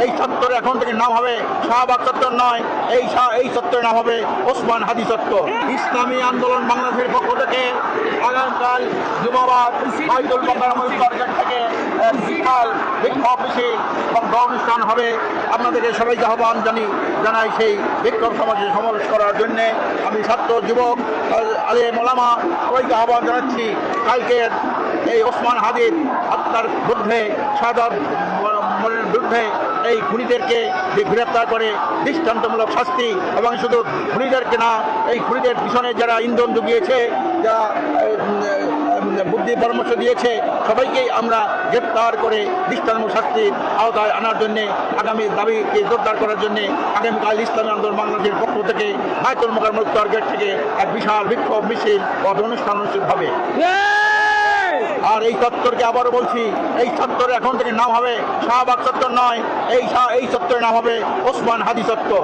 এই চত্বরে এখন থেকে নাম হবে শাহবাগ চত্বর নয়, এই চত্বরের নাম হবে ওসমান হাদি চত্বর। ইসলামী আন্দোলন বাংলাদেশের পক্ষ থেকে আগামীকাল জুমাবাদ বাইতুল মোকাররমের উত্তরগেট থেকে বিশাল বিক্ষোভ মিছিল এবং অনুষ্ঠান হবে। আপনাদেরকে সবাইকে আহ্বান জানাই সেই বিক্ষোভ সমাবেশে সমাবেশ করার জন্য। আমি ছাত্র যুবক আলেম ওলামা সবাইকে আহ্বান জানাচ্ছি কালকের এই ওসমান হাদির হত্যার বিরুদ্ধে, শাহাদাত বরণের বিরুদ্ধে এই খুনিদেরকে গ্রেপ্তার করে দৃষ্টান্তমূলক শাস্তি, এবং শুধু খুনিদেরকে না, এই খুনিদের পিছনে যারা ইন্ধন জুগিয়েছে, যারা বুদ্ধি পরামর্শ দিয়েছে, সবাইকেই আমরা গ্রেপ্তার করে দৃষ্টান্তমূলক শাস্তির আওতায় আনার জন্যে, আগামী দাবিকে জোরদার করার জন্যে আগামীকাল ইসলামী আন্দোলন বাংলাদেশের পক্ষ থেকে বাইতুল মোকাররমের উত্তরগেট থেকে এক বিশাল বিক্ষোভ মিছিল ও অনুষ্ঠান অনুষ্ঠিত হবে। আর এই চত্বরকে আবারও বলছি, এই চত্বরে এখন থেকে নাম হবে শাহবাগ চত্বর নয়, এই চত্বরের নাম হবে ওসমান হাদি চত্বর।